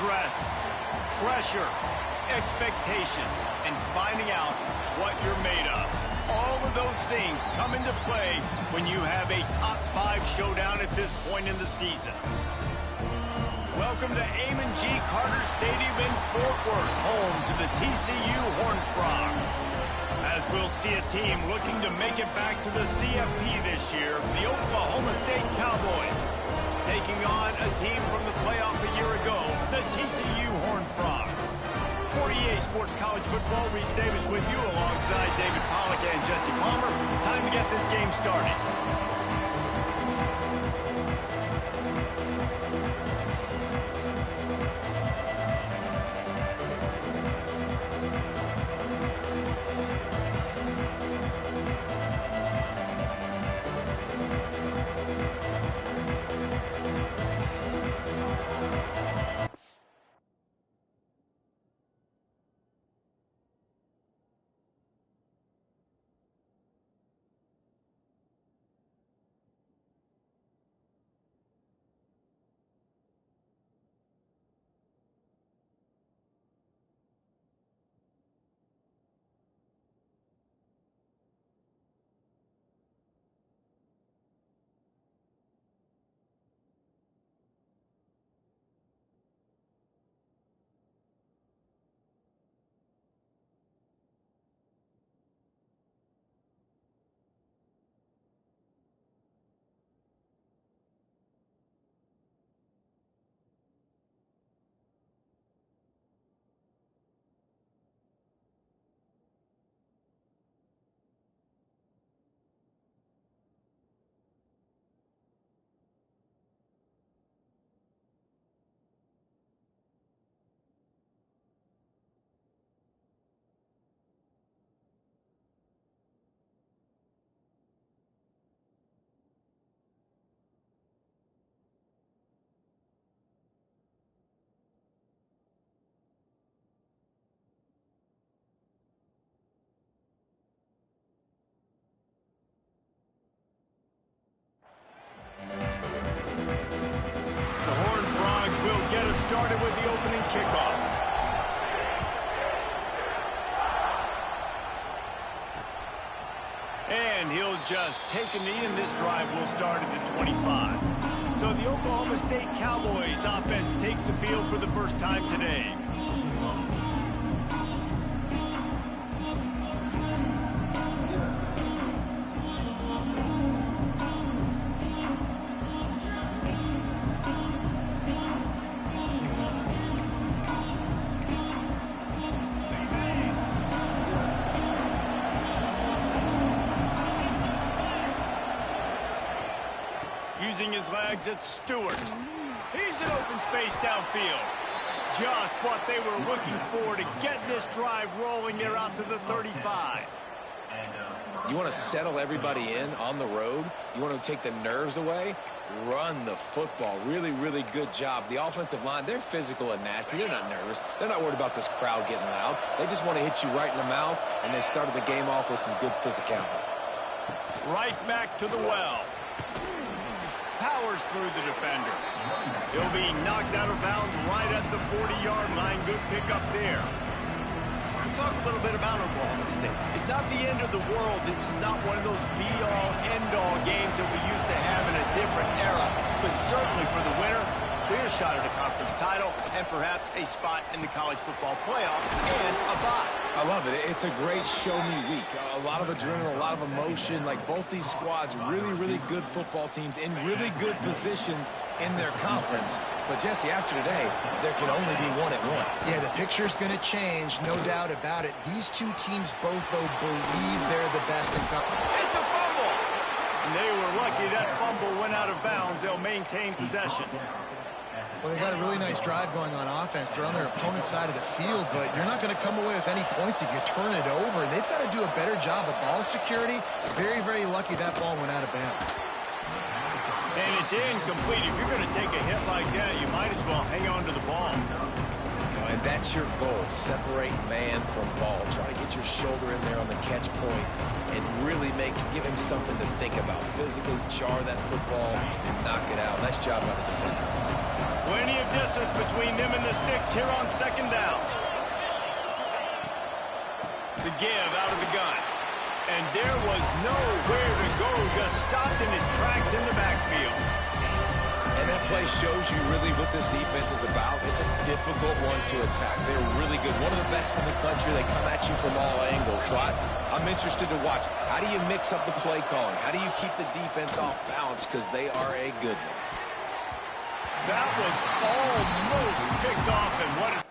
Stress, pressure, expectations, and finding out what you're made of. All of those things come into play when you have a top 5 showdown at this point in the season. Welcome to Amon G. Carter Stadium in Fort Worth, home to the TCU Horned Frogs. As we'll see a team looking to make it back to the CFP this year, the Oklahoma State Cowboys, taking on a team from the playoff a year ago, the TCU Horned Frogs. For EA Sports College Football, Reese Davis with you alongside David Pollack and Jesse Palmer. Time to get this game started. Started with the opening kickoff. And he'll just take a knee, and this drive will start at the 25. So the Oklahoma State Cowboys offense takes the field for the first time today. Using his legs, it's Stewart. He's in open space downfield. Just what they were looking for to get this drive rolling there out to the 35. You want to settle everybody in on the road? You want to take the nerves away? Run the football. Really, really good job. The offensive line, they're physical and nasty. They're not nervous. They're not worried about this crowd getting loud. They just want to hit you right in the mouth, and they started the game off with some good physicality. Right back to the well. Powers through the defender. He'll be knocked out of bounds right at the 40-yard line. Good pickup there. Let's talk a little bit about Oklahoma State. It's not the end of the world. This is not one of those be-all, end-all games that we used to have in a different era. But certainly for the winner, clear shot at a conference title and perhaps a spot in the college football playoffs and a bye. I love it. It's a great show-me week. A lot of adrenaline, a lot of emotion. Like both these squads, really, really good football teams in really good positions in their conference. But, Jesse, after today, there can only be one at one. Yeah, the picture's going to change, no doubt about it. These two teams both, though, believe they're the best in conference. It's a fumble! And they were lucky that fumble went out of bounds. They'll maintain possession. Well, they got a really nice drive going on offense. They're on their opponent's side of the field, but you're not going to come away with any points if you turn it over. They've got to do a better job of ball security. Very, very lucky that ball went out of bounds. And it's incomplete. If you're going to take a hit like that, you might as well hang on to the ball. And that's your goal. Separate man from ball. Try to get your shoulder in there on the catch point and really give him something to think about. Physically jar that football and knock it out. Nice job by the defender. Plenty of distance between them and the sticks here on second down. The give out of the gun. And there was nowhere to go, just stopped in his tracks in the backfield. And that play shows you really what this defense is about. It's a difficult one to attack. They're really good. One of the best in the country. They come at you from all angles. So I'm interested to watch. How do you mix up the play calling? How do you keep the defense off balance? Because they are a good one. That was almost picked off, and what a...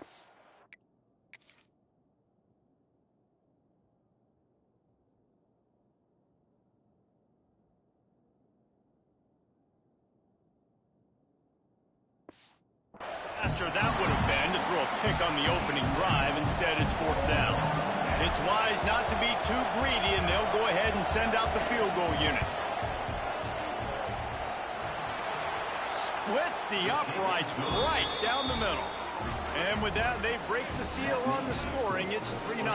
that would have been to throw a pick on the opening drive. Instead, it's fourth down. It's wise not to be too greedy, and they'll go ahead and send out the field goal unit. Splits the uprights right down the middle. And with that, they break the seal on the scoring. It's 3-0.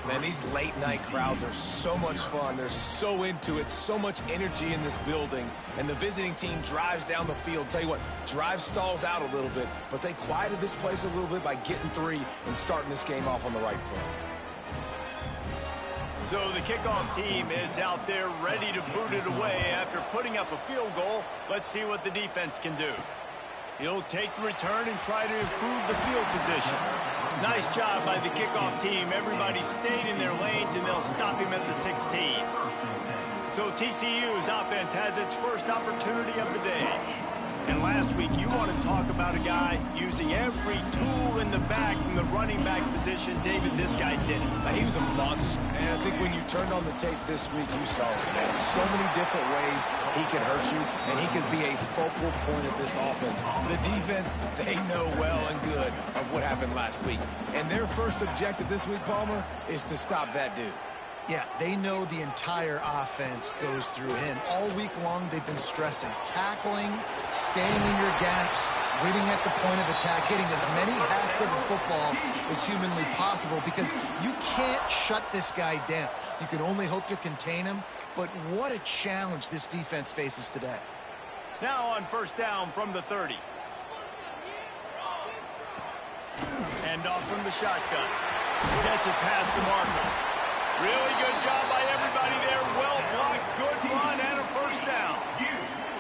Man, these late-night crowds are so much fun. They're so into it, so much energy in this building. And the visiting team drives down the field. Tell you what, drive stalls out a little bit, but they quieted this place a little bit by getting 3 and starting this game off on the right foot. So the kickoff team is out there ready to boot it away after putting up a field goal. Let's see what the defense can do. He'll take the return and try to improve the field position. Nice job by the kickoff team. Everybody stayed in their lanes, and they'll stop him at the 16. So TCU's offense has its first opportunity of the day. And last week, you want to talk about a guy using every tool in the bag from the running back position. David, this guy did it. He was a monster. And I think when you turned on the tape this week, you saw it. Man, so many different ways he can hurt you, and he can be a focal point of this offense. The defense, they know well and good of what happened last week. And their first objective this week, Palmer, is to stop that dude. Yeah, they know the entire offense goes through him. All week long, they've been stressing tackling, staying in your gaps, waiting at the point of attack, getting as many hats to the football as humanly possible, because you can't shut this guy down. You can only hope to contain him, but what a challenge this defense faces today. Now on first down from the 30. Hand off from the shotgun. Gets it past the marker. Really good job by everybody there. Well blocked, good run, and a first down.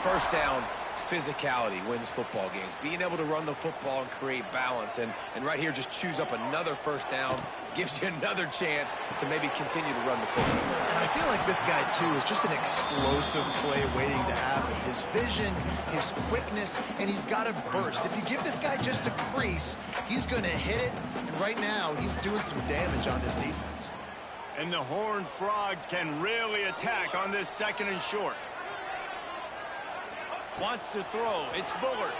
First down, physicality wins football games. Being able to run the football and create balance. And right here, just choose up another first down. Gives you another chance to maybe continue to run the football. And I feel like this guy, too, is just an explosive play waiting to happen. His vision, his quickness, and he's got a burst. If you give this guy just a crease, he's going to hit it. And right now, he's doing some damage on this defense. And the Horned Frogs can really attack on this second and short. Wants to throw. It's Bullard.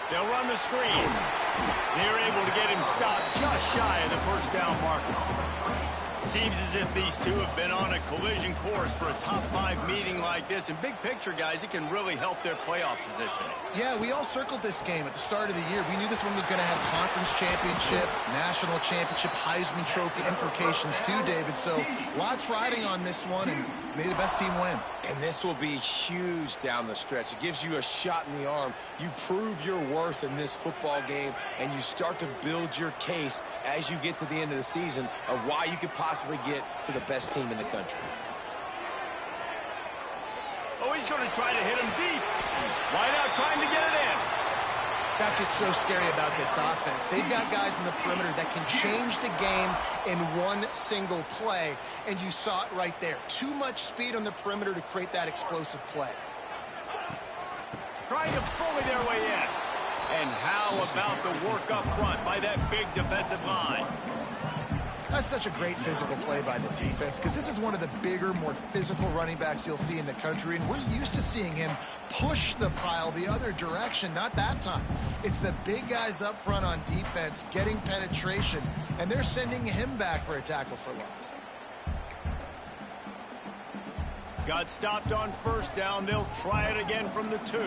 They'll run the screen. They're able to get him stopped just shy of the first down marker. Seems as if these two have been on a collision course for a top-5 meeting like this. And big picture, guys, it can really help their playoff positioning. Yeah, we all circled this game at the start of the year. We knew this one was going to have conference championship, national championship, Heisman Trophy implications too, David. So lots riding on this one, and may the best team win. And this will be huge down the stretch. It gives you a shot in the arm. You prove your worth in this football game, and you start to build your case as you get to the end of the season of why you could possibly get to the best team in the country. Oh, he's going to try to hit him deep. Wide out trying to get it in. That's what's so scary about this offense. They've got guys in the perimeter that can change the game in one single play, and you saw it right there. Too much speed on the perimeter to create that explosive play. Trying to bully their way in. And how about the work up front by that big defensive line? That's such a great physical play by the defense, because this is one of the bigger, more physical running backs you'll see in the country, and we're used to seeing him push the pile the other direction. Not that time. It's the big guys up front on defense getting penetration, and they're sending him back for a tackle for loss. Got stopped on first down. They'll try it again from the 2.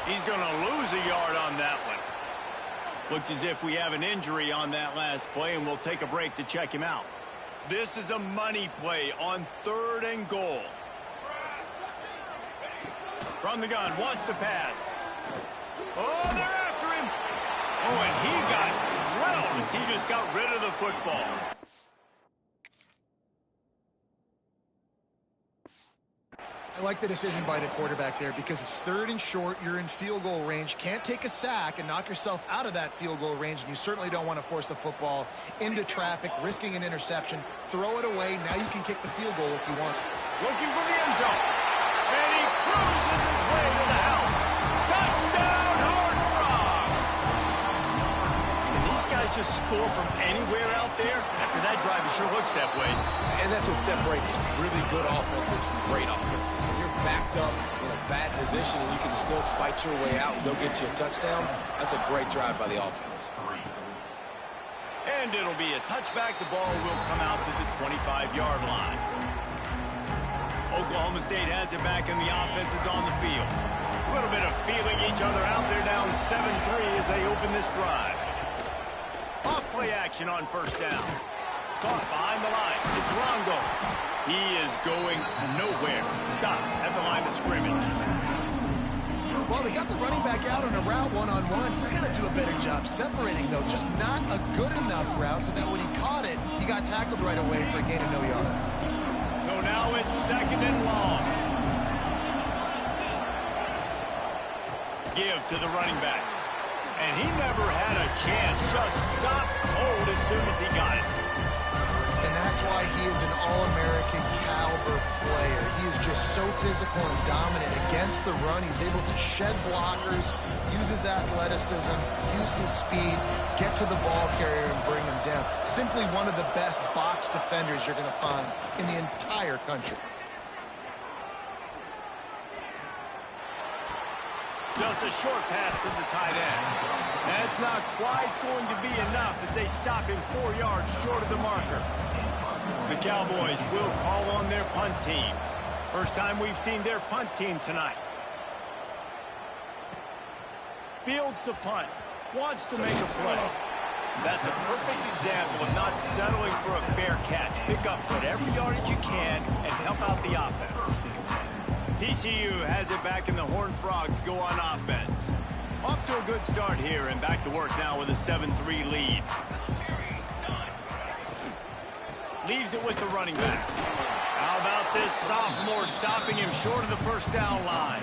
He's going to lose a yard on that one. Looks as if we have an injury on that last play, and we'll take a break to check him out. This is a money play on 3rd and goal. From the gun, wants to pass. Oh, they're after him. Oh, and he got drilled as he just got rid of the football. I like the decision by the quarterback there because it's 3rd and short. You're in field goal range. Can't take a sack and knock yourself out of that field goal range. And you certainly don't want to force the football into traffic, risking an interception. Throw it away. Now you can kick the field goal if you want. Looking for the end zone. And he cruises his way to the house. Touchdown, Horned Frogs! Can these guys just score from anywhere out there? After that drive, it sure looks that way. And that's what separates really good offenses from great offenses. When you're backed up in a bad position and you can still fight your way out and go get you a touchdown, that's a great drive by the offense. And it'll be a touchback. The ball will come out to the 25-yard line. Oklahoma State has it back, and the offense is on the field. A little bit of feeling each other out there, down 7-3 as they open this drive. Off-play action on first down. Caught behind the line. It's Longo. He is going nowhere. Stop at the line of scrimmage. Well, they got the running back out on a route one-on-one. He's got to do a better job separating, though. Just not a good enough route so that when he caught it, he got tackled right away for a gain of no yards. So now it's 2nd and long. Give to the running back. And he never had a chance. Just stopped cold as soon as he got it. And that's why he is an All-American caliber player. He is just so physical and dominant against the run. He's able to shed blockers, use his athleticism, use his speed, get to the ball carrier and bring him down. Simply one of the best box defenders you're going to find in the entire country. Just a short pass to the tight end. That's not quite going to be enough as they stop him 4 yards short of the marker. The Cowboys will call on their punt team. First time we've seen their punt team tonight. Fields the punt. Wants to make a play. That's a perfect example of not settling for a fair catch. Pick up whatever yardage you can and help out the offense. TCU has it back, and the Horned Frogs go on offense. Off to a good start here, and back to work now with a 7-3 lead. Leaves it with the running back. How about this sophomore stopping him short of the first down line?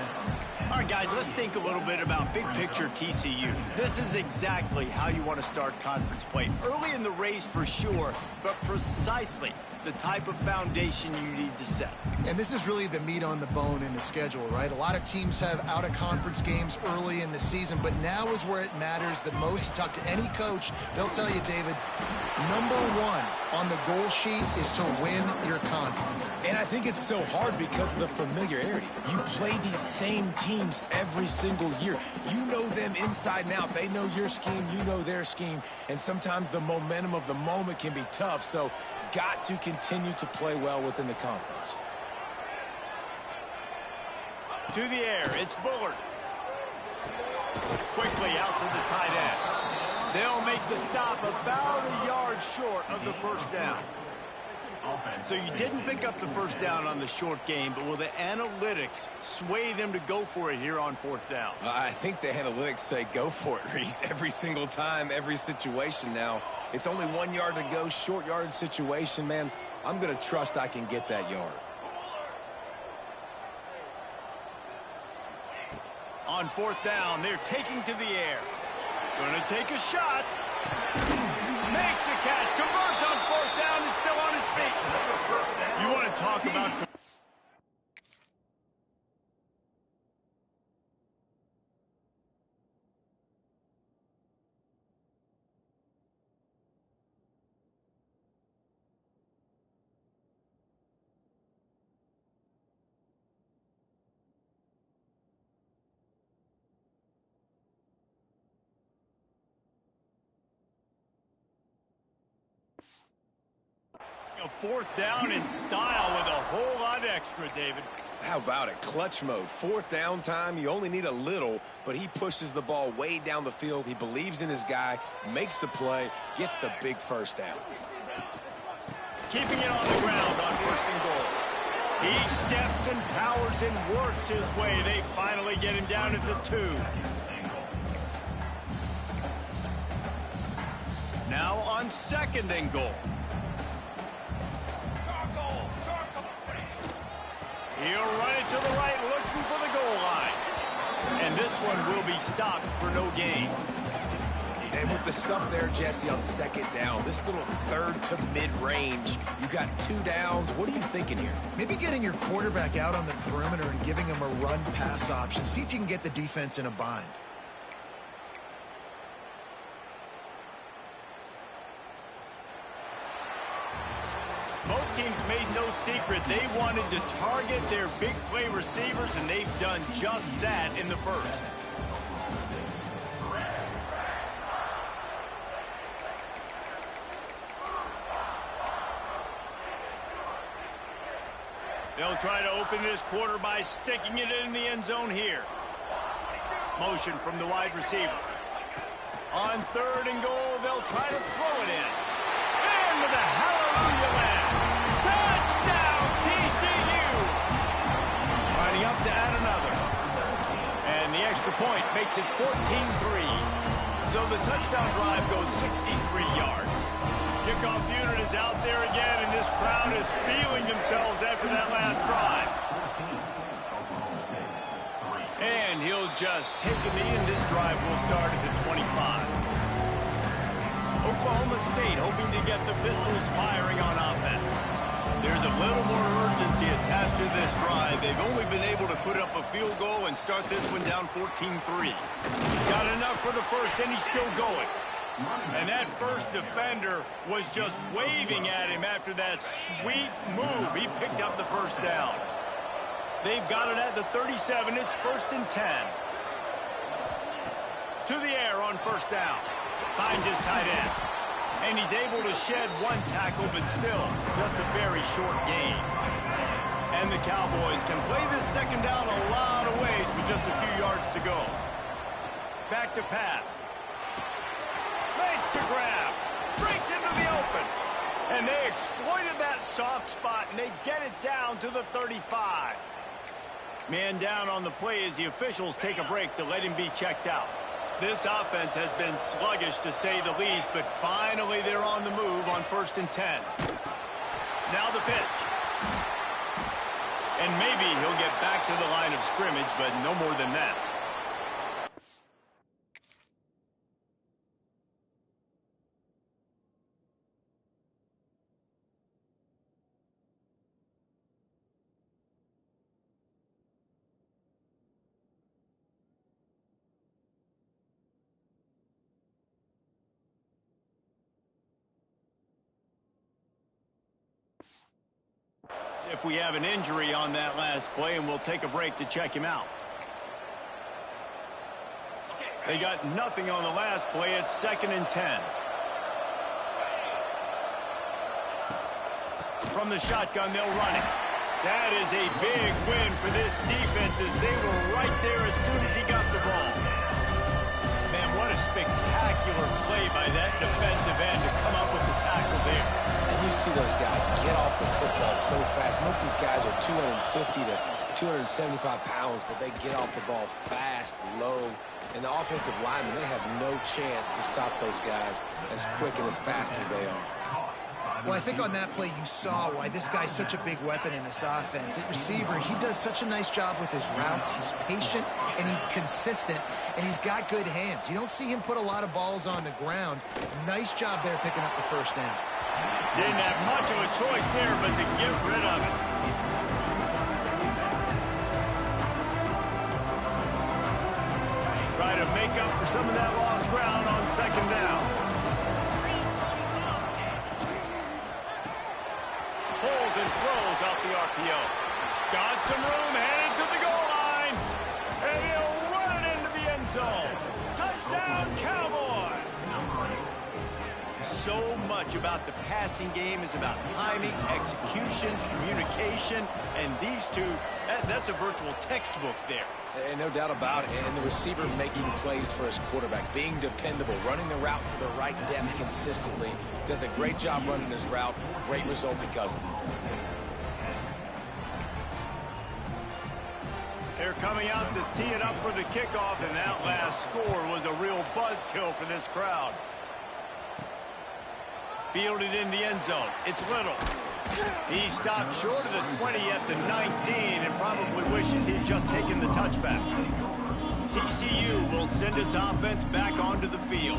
All right, guys, let's think a little bit about big picture TCU. This is exactly how you want to start conference play. Early in the race for sure, but precisely the type of foundation you need to set. And this is really the meat on the bone in the schedule, right? A lot of teams have out-of-conference games early in the season, but now is where it matters the most. You talk to any coach, they'll tell you, David, number one on the goal sheet is to win your conference. And I think it's so hard because of the familiarity. You play these same teams every single year. You know them inside and out. They know your scheme, you know their scheme, and sometimes the momentum of the moment can be tough, so got to continue to play well within the conference. To the air, it's Bullard. Quickly out to the tight end. They'll make the stop about a yard short of the first down. So you didn't pick up the first down on the short game, but will the analytics sway them to go for it here on fourth down? I think the analytics say go for it, Reese, every single time, every situation now. It's only 1 yard to go, short yardage situation, man. I'm going to trust I can get that yard. On fourth down, they're taking to the air. Going to take a shot. Makes a catch. Converts on fourth down. Is still on his feet. You want to talk about... A fourth down in style with a whole lot extra, David. How about it? Clutch mode. Fourth down time. You only need a little, but he pushes the ball way down the field. He believes in his guy, makes the play, gets the big first down. Keeping it on the ground on first and goal. He steps and powers and works his way. They finally get him down at the 2. Now on 2nd and goal. He'll run it to the right, looking for the goal line. And this one will be stopped for no gain. And with the stuff there, Jesse, on 2nd down, this little 3rd to mid-range, you got 2 downs. What are you thinking here? Maybe getting your quarterback out on the perimeter and giving him a run-pass option. See if you can get the defense in a bind. Both teams made no secret they wanted to target their big play receivers, and they've done just that in the 1st. They'll try to open this quarter by sticking it in the end zone here. Motion from the wide receiver. On 3rd and goal, they'll try to throw it in. And with a hallelujah land. Touchdown, TCU! Lining up to add another. And the extra point makes it 14-3. So the touchdown drive goes 63 yards. Kickoff unit is out there again, and this crowd is feeling themselves after that last drive. And he'll just take a knee, and this drive will start at the 25. Oklahoma State hoping to get the Pistols firing on offense. There's a little more urgency attached to this drive. They've only been able to put up a field goal and start this one down 14-3. Got enough for the 1st, and he's still going. And that 1st defender was just waving at him after that sweet move. He picked up the 1st down. They've got it at the 37. It's 1st and 10. To the air on 1st down. Finds his tight end. And he's able to shed 1 tackle, but still just a very short gain. And the Cowboys can play this 2nd down a lot of ways with just a few yards to go. Back to pass. Makes the grab. Breaks into the open. And they exploited that soft spot, and they get it down to the 35. Man down on the play as the officials take a break to let him be checked out. This offense has been sluggish, to say the least, but finally they're on the move on 1st and 10. Now the pitch. And maybe he'll get back to the line of scrimmage, but no more than that. If we have an injury on that last play, and we'll take a break to check him out. They got nothing on the last play. It's 2nd and 10. From the shotgun, they'll run it. That is a big win for this defense, as they were right there as soon as he got the ball. Man, what a spectacular play by that defensive end to come up with the tackle there. You see those guys get off the football so fast. Most of these guys are 250 to 275 pounds, but they get off the ball fast, low. And the offensive linemen, they have no chance to stop those guys as quick and as fast as they are. Well, I think on that play you saw why this guy's such a big weapon in this offense. At receiver, he does such a nice job with his routes. He's patient, and he's consistent, and he's got good hands. You don't see him put a lot of balls on the ground. Nice job there picking up the 1st down. Didn't have much of a choice there, but to get rid of it. Try to make up for some of that lost ground on 2nd down. Pulls and throws out the RPO. Got some room, headed to the goal line. And he'll run it into the end zone. Touchdown, Cowboys! So much about the passing game is about timing, execution, communication, and these two, that's a virtual textbook there. And no doubt about it. And the receiver making plays for his quarterback, being dependable, running the route to the right depth consistently. Does a great job running his route. Great result because of it. They're coming out to tee it up for the kickoff, and that last score was a real buzzkill for this crowd. Fielded in the end zone. It's Little. He stopped short of the 20 at the 19 and probably wishes he'd just taken the touchback. TCU will send its offense back onto the field.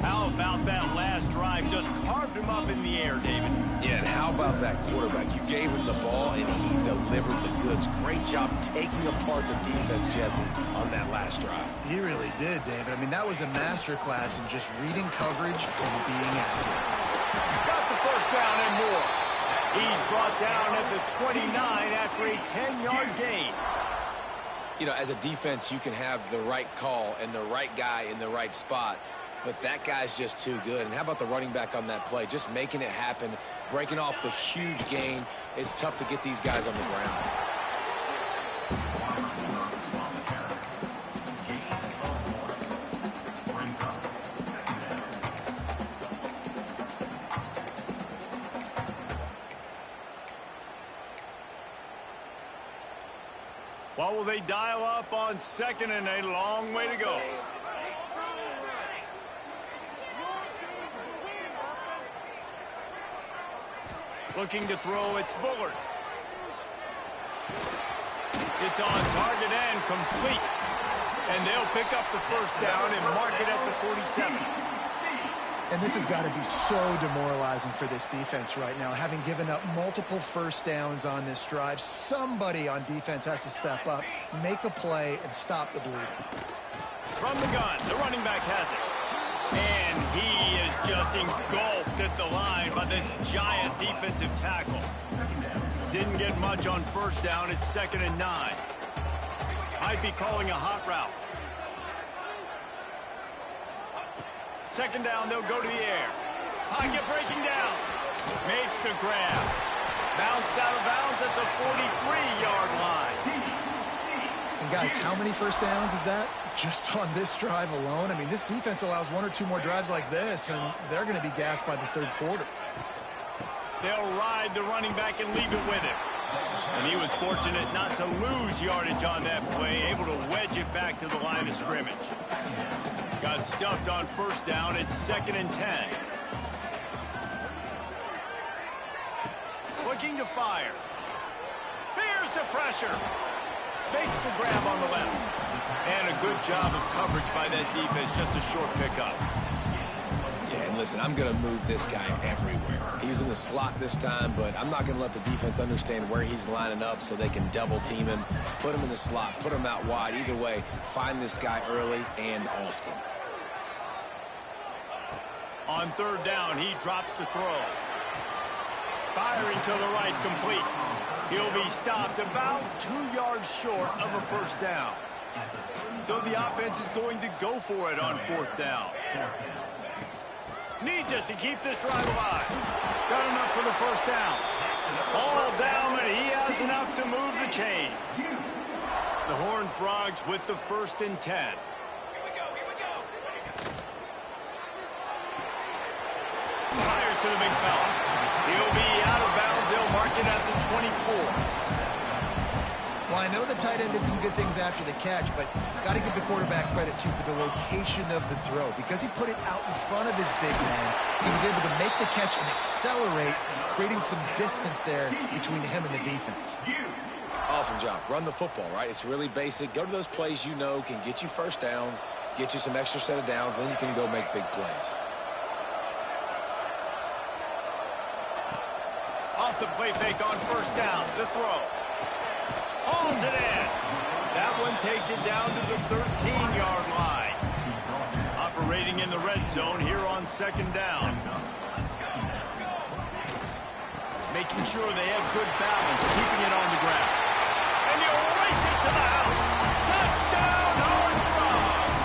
How about that last drive? Just carved him up in the air, David. Yeah, and how about that quarterback? You gave him the ball, and he delivered the goods. Great job taking apart the defense, Jesse, on that last drive. He really did, David. I mean, that was a masterclass in just reading coverage and being accurate. Got the first down and more. He's brought down at the 29 after a 10-yard gain. You know, as a defense, you can have the right call and the right guy in the right spot, but that guy's just too good. And how about the running back on that play? Just making it happen, breaking off the huge gain. It's tough to get these guys on the ground. What will they dial up on second and a long way to go? Looking to throw, it's Bullard. It's on target and complete. And they'll pick up the first down and mark it at the 47. And this has got to be so demoralizing for this defense right now. Having given up multiple first downs on this drive, somebody on defense has to step up, make a play, and stop the bleeding. From the gun, the running back has it. And he is just engulfed at the line by this giant defensive tackle. Didn't get much on first down. It's 2nd and 9. Might be calling a hot route. Second down, they'll go to the air. Pocket breaking down. Makes the grab. Bounced out of bounds at the 43-yard line. And guys, how many first downs is that? Just on this drive alone? I mean, this defense allows 1 or 2 more drives like this, and they're going to be gassed by the third quarter. They'll ride the running back and leave it with him. And he was fortunate not to lose yardage on that play, able to wedge it back to the line of scrimmage. Got stuffed on first down. It's 2nd and 10. Looking to fire. Here's the pressure. Makes the grab on the left. And a good job of coverage by that defense. Just a short pickup. Yeah, and listen, I'm going to move this guy everywhere. He was in the slot this time, but I'm not going to let the defense understand where he's lining up so they can double team him, put him in the slot, put him out wide. Either way, find this guy early and often. On third down, he drops to throw. Firing to the right, complete. He'll be stopped about 2 yards short of a first down. So the offense is going to go for it on 4th down. Needs it to keep this drive alive. Got enough for the first down. All down, and he has enough to move the chains. The Horned Frogs with the 1st and 10. Fires to the big fella. He'll be out of bounds. They'll mark it at the 24. Well, I know the tight end did some good things after the catch, but got to give the quarterback credit, too, for the location of the throw. Because he put it out in front of his big man, he was able to make the catch and accelerate, creating some distance there between him and the defense. Awesome job. Run the football, right? It's really basic. Go to those plays you know can get you first downs, get you some extra set of downs, then you can go make big plays. Off the play fake on first down. The throw. Hauls it in. That one takes it down to the 13-yard line. Operating in the red zone here on 2nd down. Making sure they have good balance, keeping it on the ground. And you race it to the house. Touchdown, Horned Frogs.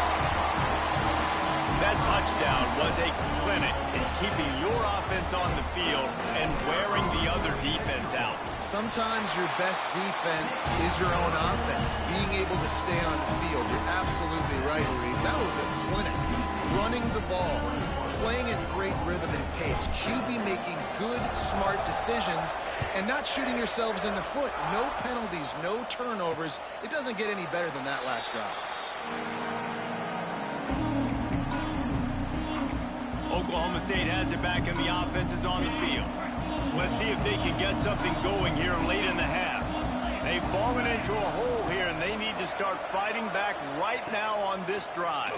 That touchdown was a clinic in keeping your offense offense on the field and wearing the other defense out. Sometimes your best defense is your own offense, being able to stay on the field. You're absolutely right, Ruiz. That was a clinic. Running the ball, playing at great rhythm and pace, QB making good, smart decisions, and not shooting yourselves in the foot. No penalties, no turnovers. It doesn't get any better than that last drive. Oklahoma State has it back and the offense is on the field. Let's see if they can get something going here late in the half. They've fallen into a hole here and they need to start fighting back right now on this drive.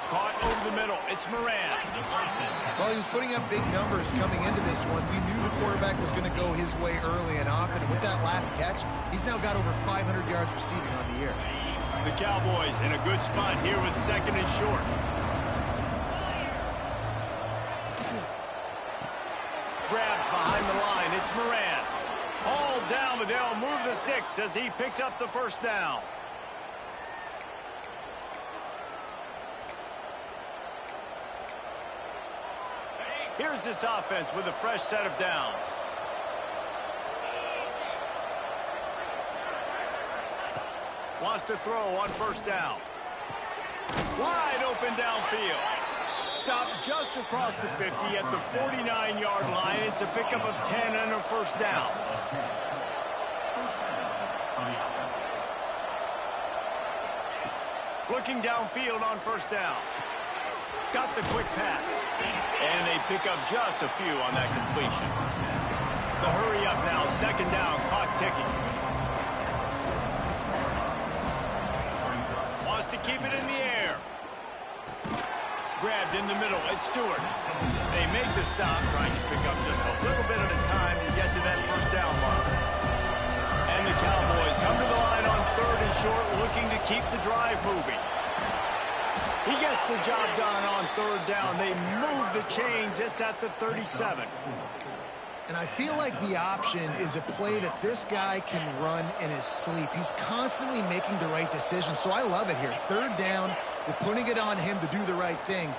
Caught over the middle. It's Moran. Well, he was putting up big numbers coming into this one. We knew the quarterback was going to go his way early and often. And with that last catch, he's now got over 500 yards receiving on the year. The Cowboys in a good spot here with 2nd and short. Grabbed behind the line. It's Moran. Hauled down, but they'll move the sticks as he picks up the 1st down. Here's this offense with a fresh set of downs. Wants to throw on 1st down. Wide open downfield. Stopped just across the 50 at the 49-yard line. It's a pickup of 10 and a 1st down. Looking downfield on 1st down. Got the quick pass. And they pick up just a few on that completion. The hurry up now, 2nd down, clock ticking. Wants to keep it in the air. Grabbed in the middle, it's Stewart. They make the stop, trying to pick up just a little bit at a time to get to that 1st down mark. And the Cowboys come to the line on 3rd and short, looking to keep the drive moving. He gets the job done on 3rd down. They move the chains. It's at the 37. And I feel like the option is a play that this guy can run in his sleep. He's constantly making the right decision, so I love it here. 3rd down, we're putting it on him to do the right thing.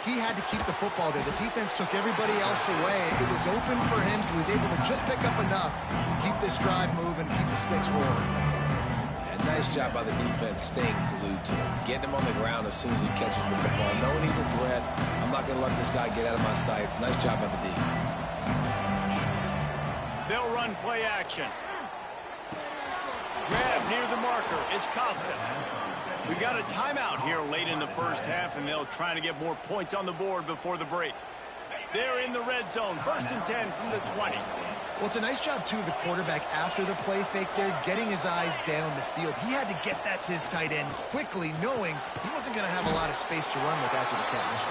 He had to keep the football there. The defense took everybody else away. It was open for him, so he was able to just pick up enough to keep this drive moving, keep the sticks rolling. Nice job by the defense staying glued to him, getting him on the ground as soon as he catches the football, knowing he's a threat. I'm not going to let this guy get out of my sights. Nice job by the D. They'll run play action. Grab near the marker. It's Costa. We've got a timeout here late in the 1st half, and they'll try to get more points on the board before the break. They're in the red zone. 1st and 10 from the 20. Well, it's a nice job, too, of the quarterback after the play fake there, getting his eyes down the field. He had to get that to his tight end quickly, knowing he wasn't going to have a lot of space to run with after the catch.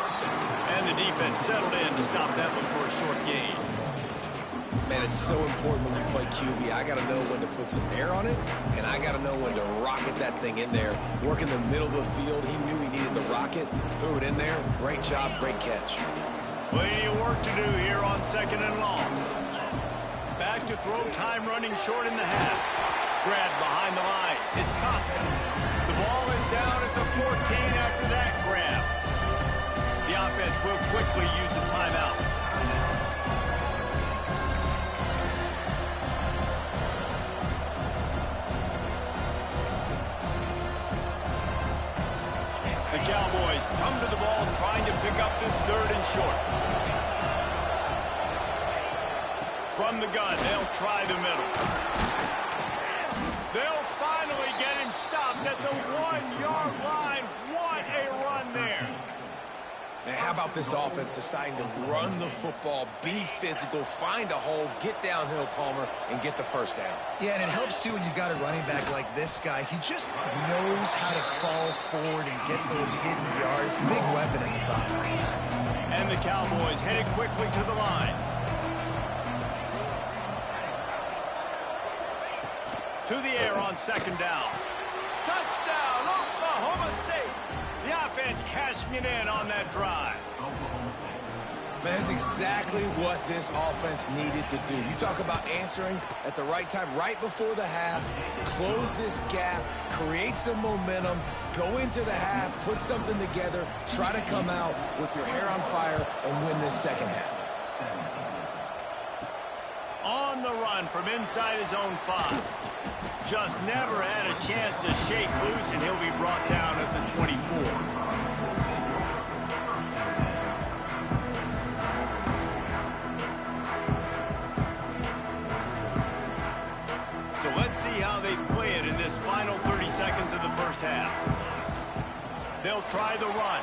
And the defense settled in to stop that one for a short gain. Man, it's so important when you play QB. I got to know when to put some air on it, and I got to know when to rocket that thing in there. Work in the middle of the field. He knew he needed the rocket. Threw it in there. Great job, great catch. Plenty of work to do here on 2nd and long. Back to throw, time running short in the half. Grabbed behind the line. It's Costa. The ball is down at the 14 after that grab. The offense will quickly use a timeout. The Cowboys come to the ball trying to pick up this 3rd and short. From the gun, they'll try the middle. They'll finally get him stopped at the 1-yard line. What a run there. Man, how about this offense deciding to run the football, be physical, find a hole, get downhill, Palmer, and get the 1st down. Yeah, and it helps, too, when you've got a running back like this guy. He just knows how to fall forward and get those hidden yards. Big weapon in this offense. And the Cowboys headed quickly to the line. To the air on 2nd down. Touchdown, Oklahoma State. The offense cashing it in on that drive. Man, that's exactly what this offense needed to do. You talk about answering at the right time, right before the half, close this gap, create some momentum, go into the half, put something together, try to come out with your hair on fire and win this second half. On the run from inside his own 5. Just never had a chance to shake loose, and he'll be brought down at the 24. So let's see how they play it in this final 30 seconds of the first half. They'll try the run.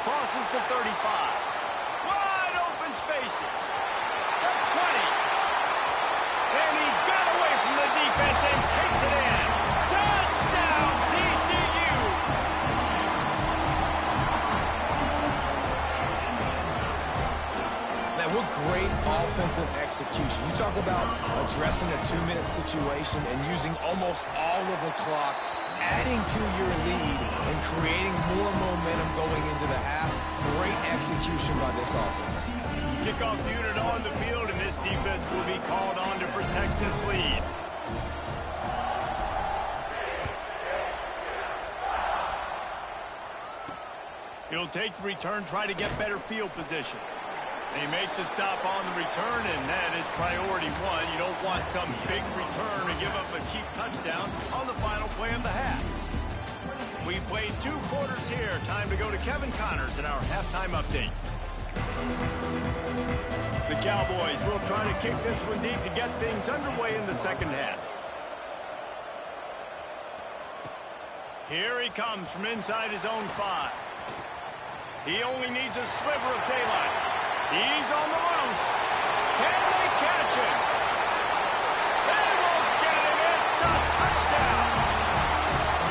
Crosses to 35. Wide open spaces. The 20. And he got away from the defense and takes it in. Touchdown, TCU! Man, what great offensive execution. You talk about addressing a 2-minute situation and using almost all of the clock, adding to your lead and creating more momentum going into the half. Great execution by this offense. Kickoff unit on the field, and this defense will be called on to protect this lead. He'll take the return, try to get better field position. They make the stop on the return, and that is priority 1. You don't want some big return to give up a cheap touchdown on the final play of the half. We played 2 quarters here. Time to go to Kevin Connors in our halftime update. The Cowboys will try to kick this one deep to get things underway in the second half. Here he comes from inside his own 5. He only needs a sliver of daylight. He's on the loose. Can they catch him? They won't get him. It's a touchdown.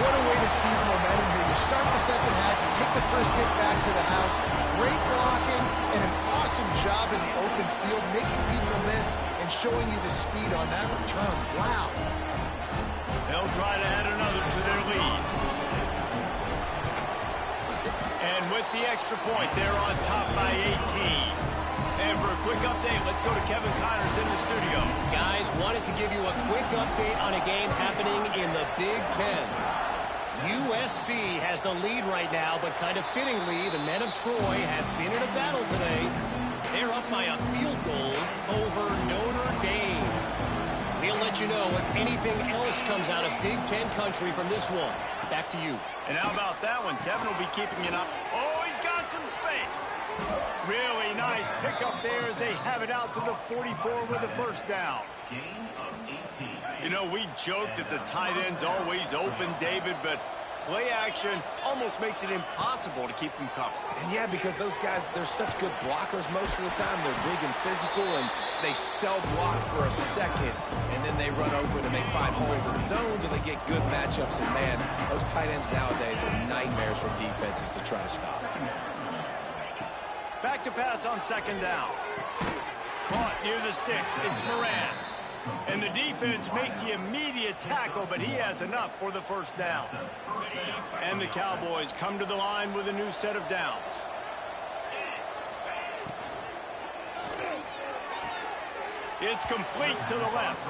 What a way to seize momentum here. You start the second half, you take the first kick back to the house. Great blocking and an awesome job in the open field, making people miss and showing you the speed on that return. Wow. They'll try to add another to their lead. And with the extra point, they're on top by 18. And for a quick update, let's go to Kevin Connors in the studio. Guys, wanted to give you a quick update on a game happening in the Big Ten. USC has the lead right now, but kind of fittingly, the men of Troy have been in a battle today. They're up by a field goal over Notre Dame. We'll let you know if anything else comes out of Big Ten country from this one. Back to you. And how about that one? Kevin will be keeping it up. Oh, he's got some space. Really nice pickup there as they have it out to the 44 with a first down. You know, we joked that the tight end's always open, David, but play action almost makes it impossible to keep them covered. And yeah, because those guys, they're such good blockers most of the time. They're big and physical, and they sell block for a second, and then they run open and they find holes in zones, and they get good matchups. And man, those tight ends nowadays are nightmares for defenses to try to stop. Back to pass on second down. Caught near the sticks. It's Moran. And the defense makes the immediate tackle, but he has enough for the first down. And the Cowboys come to the line with a new set of downs. It's complete to the left.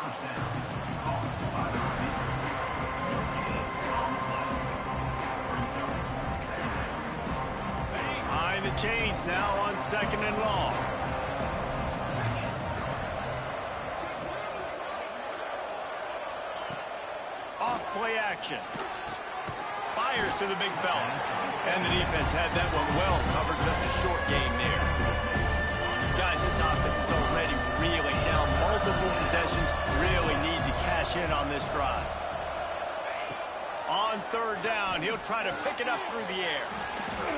Behind the chains now on second and long. Off-play action. Fires to the big fella. And the defense had that one well covered. Just a short game there. Guys, this offense is already reeling down. Multiple possessions. Really need to cash in on this drive. On third down, he'll try to pick it up through the air.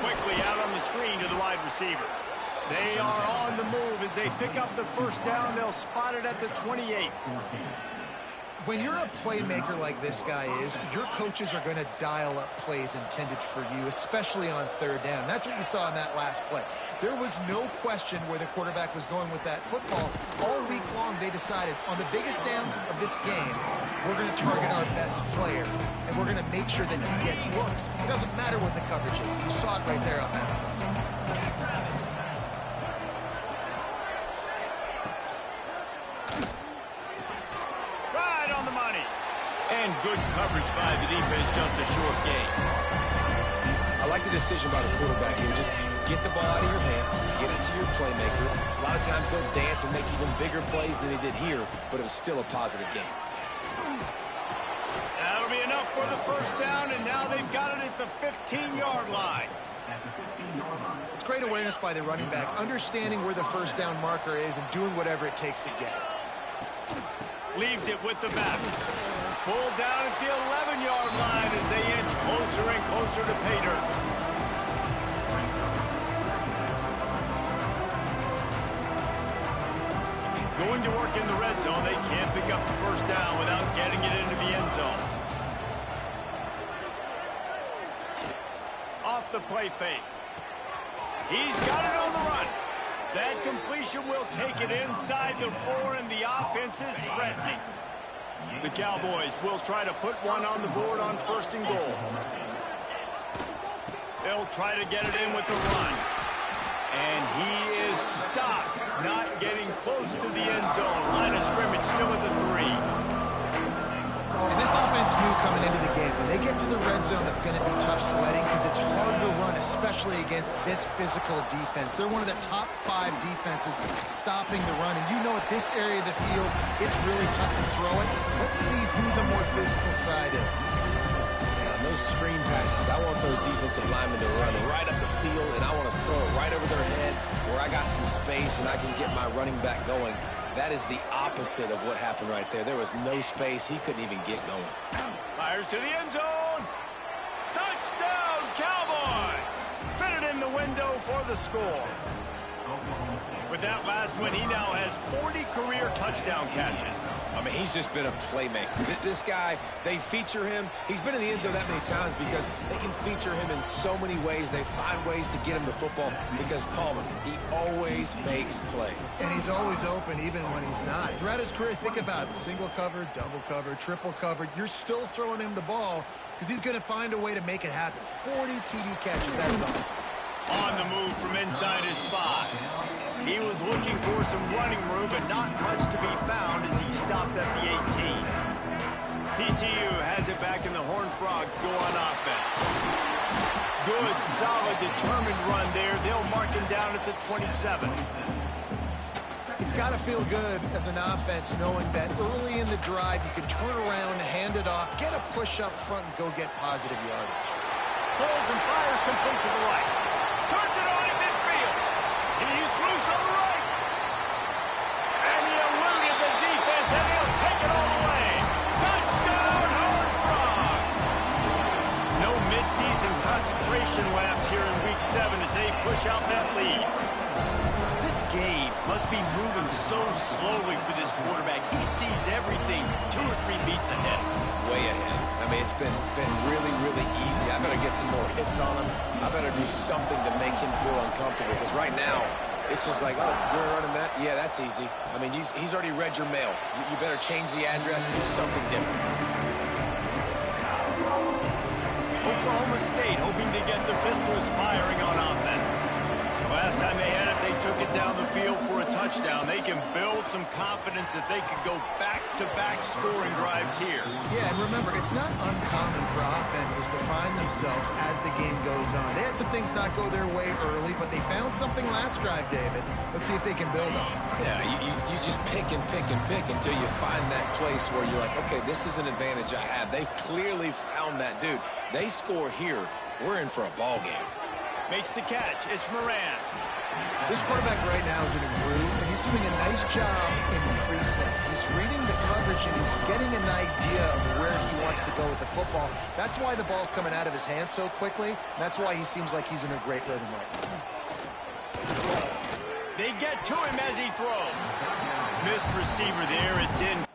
Quickly out on the screen to the wide receiver. They are on the move as they pick up the first down. They'll spot it at the 28. When you're a playmaker like this guy is, your coaches are going to dial up plays intended for you, especially on third down. That's what you saw in that last play. There was no question where the quarterback was going with that football. All week long, they decided on the biggest downs of this game, we're going to target our best player, and we're going to make sure that he gets looks. It doesn't matter what the coverage is. You saw it right there on that play. And good coverage by the defense, just a short gain. I like the decision by the quarterback here. Just get the ball out of your hands, get it to your playmaker. A lot of times he'll dance and make even bigger plays than he did here, but it was still a positive game. That'll be enough for the first down, and now they've got it at the 15-yard line. It's great awareness by the running back, understanding where the first down marker is and doing whatever it takes to get it. Leaves it with the back. Pulled down at the 11-yard line as they inch closer and closer to pay dirt. Going to work in the red zone. They can't pick up the first down without getting it into the end zone. Off the play fake. He's got it on the run. That completion will take it inside the 4, and the offense is threatening. The Cowboys will try to put one on the board on 1st and goal. They'll try to get it in with the run. And he is stopped, not getting close to the end zone. Line of scrimmage still at the 3. And this offense knew coming into the game, when they get to the red zone, it's going to be tough sledding because it's hard to run, especially against this physical defense. They're one of the top 5 defenses stopping the run. And you know at this area of the field, it's really tough to throw it. Let's see who the more physical side is. Man, those screen passes, I want those defensive linemen to run right up the field, and I want to throw it right over their head where I got some space and I can get my running back going. That is the opposite of what happened right there. There was no space. He couldn't even get going. Fires to the end zone. Touchdown, Cowboys! Fitted in the window for the score. With that last one, he now has 40 career touchdown catches. I mean, he's just been a playmaker. This guy, they feature him. He's been in the end zone that many times because they can feature him in so many ways. They find ways to get him the football because Palmer, he always makes plays. And he's always open even when he's not. Throughout his career, think about it. Single covered, double covered, triple covered. You're still throwing him the ball because he's going to find a way to make it happen. 40 TD catches. That's awesome. On the move from inside his 5. He was looking for some running room, but not much to be found as he stopped at the 18. TCU has it back, and the Horned Frogs go on offense. Good, solid, determined run there. They'll mark him down at the 27. It's got to feel good as an offense knowing that early in the drive you can turn around, hand it off, get a push up front, and go get positive yardage. Holds and fires complete to the right. Turns it on in midfield. He's loose on the right. And he eluded the defense, and he'll take it all the way. Touchdown, Horned Frogs! No midseason concentration laps here in Week 7 as they push out that lead. This game must be moving so slowly for this quarterback. He sees everything 2 or 3 beats ahead. Way ahead. I mean, it's been really, really easy. I better get some more hits on him. I better do something to make him feel uncomfortable because right now, it's just like, oh, we're running that? Yeah, that's easy. I mean, he's already read your mail. You better change the address and do something different. Oklahoma State hoping to get the Pistols firing on offense. Last time they had it, they took it down the field for a touchdown. They can build some confidence that they could go back-to-back scoring drives here. Yeah, and remember, it's not uncommon for offenses to find themselves as the game goes on. They had some things not go their way early, but they found something last drive, David. Let's see if they can build on it. Yeah, you just pick and pick and pick until you find that place where you're like, okay, this is an advantage I have. They clearly found that dude. They score here. We're in for a ball game. Makes the catch. It's Moran. This quarterback right now is in a groove, and he's doing a nice job in pre-snap. He's reading the coverage, and he's getting an idea of where he wants to go with the football. That's why the ball's coming out of his hands so quickly, and that's why he seems like he's in a great rhythm right now. They get to him as he throws. Missed receiver there. It's in.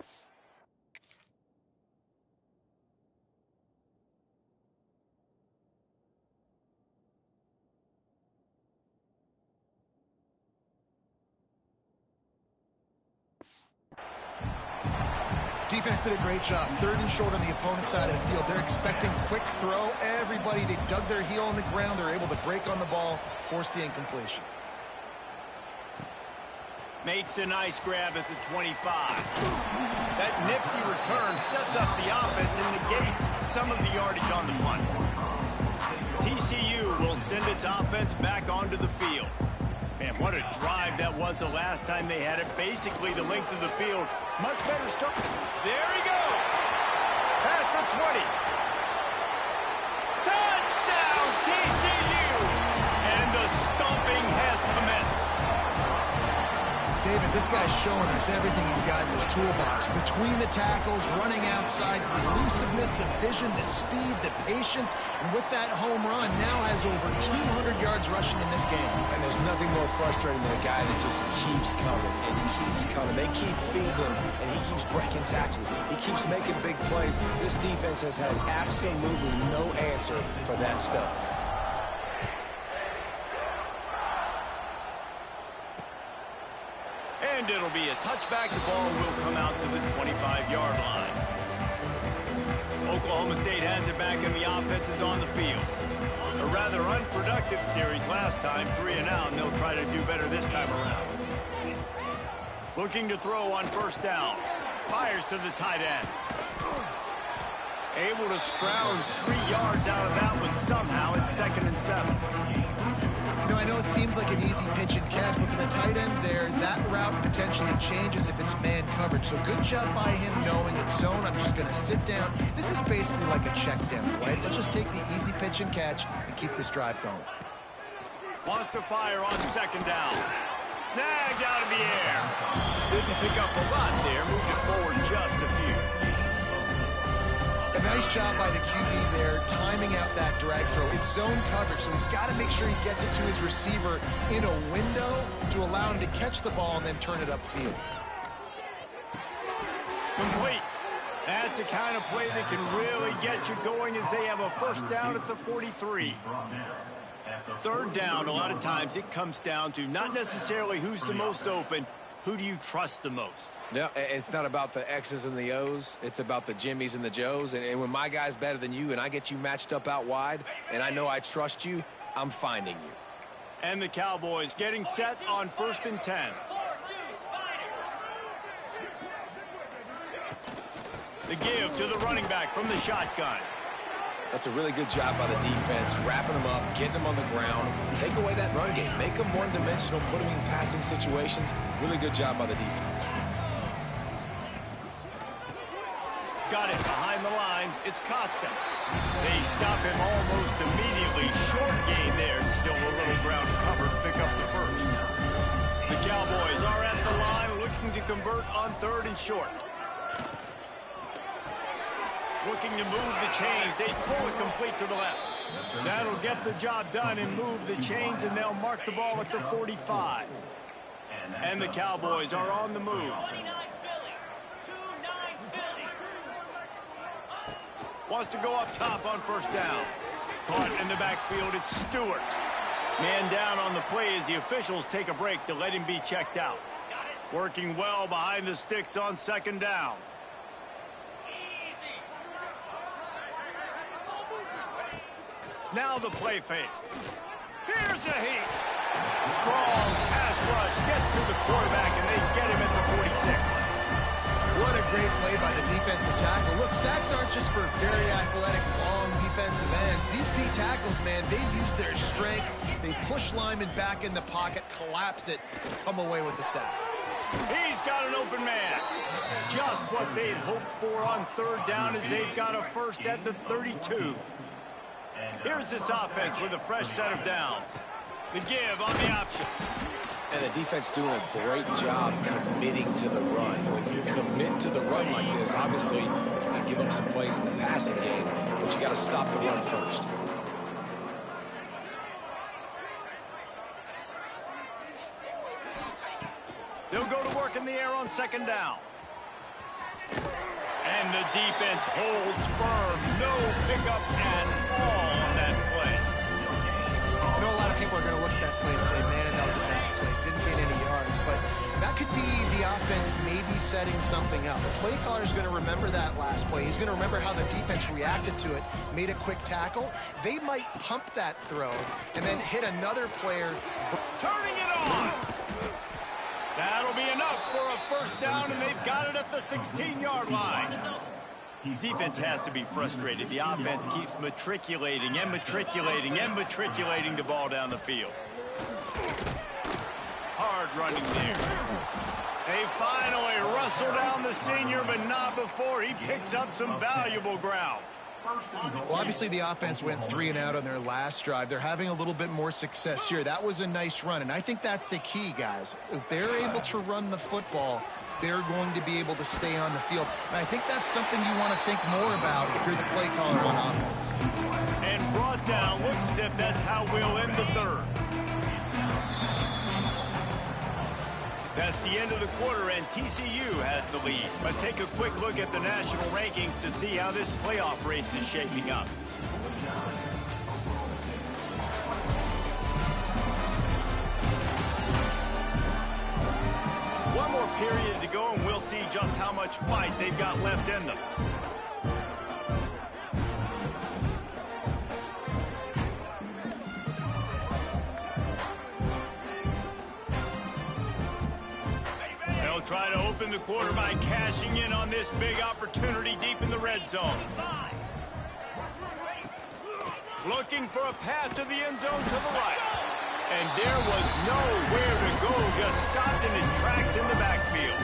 Defense did a great job. 3rd and short on the opponent's side of the field. They're expecting quick throw. Everybody, they dug their heel on the ground. They're able to break on the ball, force the incompletion. Makes a nice grab at the 25. That nifty return sets up the offense and negates some of the yardage on the punt. TCU will send its offense back onto the field. Man, what a drive that was the last time they had it. Basically the length of the field. Much better start. There he goes. Past the 20. Touchdown, TCU! And the stomping has commenced. David, this guy's showing us everything he's got in his toolbox. Between the tackles, running outside, the elusiveness, the vision, the speed, the patience. And with that home run, now has over 200 yards rushing in this game. And there's nothing more frustrating than a guy that just keeps coming and keeps coming. They keep feeding him, and he keeps breaking tackles. He keeps making big plays. This defense has had absolutely no answer for that stud. And it'll be a touchback. The ball will come out to the 25-yard line. Oklahoma State has it back, and the offense is on the field. A rather unproductive series last time, 3 and out, and they'll try to do better this time around. Looking to throw on first down. Fires to the tight end. Able to scrounge 3 yards out of that one somehow. It's 2nd and 7. You know, I know it seems like an easy pitch and catch, but for the tight end there, that route potentially changes if it's man coverage. So good job by him knowing it's zone. I'm just going to sit down. This is basically like a check down, right? Let's just take the easy pitch and catch and keep this drive going. Wants to fire on 2nd down. Snagged out of the air. Didn't pick up a lot there. Moved it forward just a few. A nice job by the QB there, timing out that drag throw. It's zone coverage, so he's got to make sure he gets it to his receiver in a window to allow him to catch the ball and then turn it upfield. Complete. That's the kind of play that can really get you going as they have a first down at the 43. 3rd down, a lot of times it comes down to not necessarily who's the most open, who do you trust the most? Yeah, it's not about the X's and the O's. It's about the Jimmys and the Joes. And when my guy's better than you and I get you matched up out wide and I know I trust you, I'm finding you. And the Cowboys getting set on 1st and 10. The give to the running back from the shotgun. That's a really good job by the defense, wrapping them up, getting them on the ground. Take away that run game. Make them one-dimensional, put them in passing situations. Really good job by the defense. Got it behind the line. It's Costa. They stop him almost immediately. Short gain there. Still a little ground to cover to pick up the first. The Cowboys are at the line looking to convert on 3rd and short. Looking to move the chains. They pull it complete to the left. That'll get the job done and move the chains, and they'll mark the ball at the 45. And the Cowboys are on the move. Wants to go up top on first down. Caught in the backfield. It's Stewart. Man down on the play as the officials take a break to let him be checked out. Working well behind the sticks on 2nd down. Now the play fake. Here's a heat. Strong pass rush gets to the quarterback, and they get him at the 46. What a great play by the defensive tackle. Look, sacks aren't just for very athletic, long defensive ends. These D tackles, man, they use their strength. They push linemen back in the pocket, collapse it, and come away with the sack. He's got an open man. Just what they'd hoped for on 3rd down as they've got a first at the 32. Here's this offense with a fresh set of downs. The give on the option. And the defense doing a great job committing to the run. When you commit to the run like this, obviously you can give up some plays in the passing game, but you got to stop the run first. They'll go to work in the air on 2nd down. And the defense holds firm. No pickup at all on that play. I know a lot of people are going to look at that play and say, man, that was a bad play. Didn't gain any yards. But that could be the offense maybe setting something up. The play caller is going to remember that last play. He's going to remember how the defense reacted to it, made a quick tackle. They might pump that throw and then hit another player. Turning it on. That'll be enough for a first down, and they've got it at the 16-yard line. Defense has to be frustrated. The offense keeps matriculating and matriculating and matriculating the ball down the field. Hard running there. They finally rustle down the senior, but not before he picks up some valuable ground. Well, obviously the offense went 3 and out on their last drive. They're having a little bit more success here. That was a nice run, and I think that's the key, guys. If they're able to run the football, they're going to be able to stay on the field. And I think that's something you want to think more about if you're the play caller on offense. And brought down. Looks as if that's how we'll end the third. That's the end of the quarter, and TCU has the lead. Let's take a quick look at the national rankings to see how this playoff race is shaping up. One more period to go, and we'll see just how much fight they've got left in them. Try to open the quarter by cashing in on this big opportunity deep in the red zone. Looking for a path to the end zone to the right. And there was nowhere to go, just stopped in his tracks in the backfield.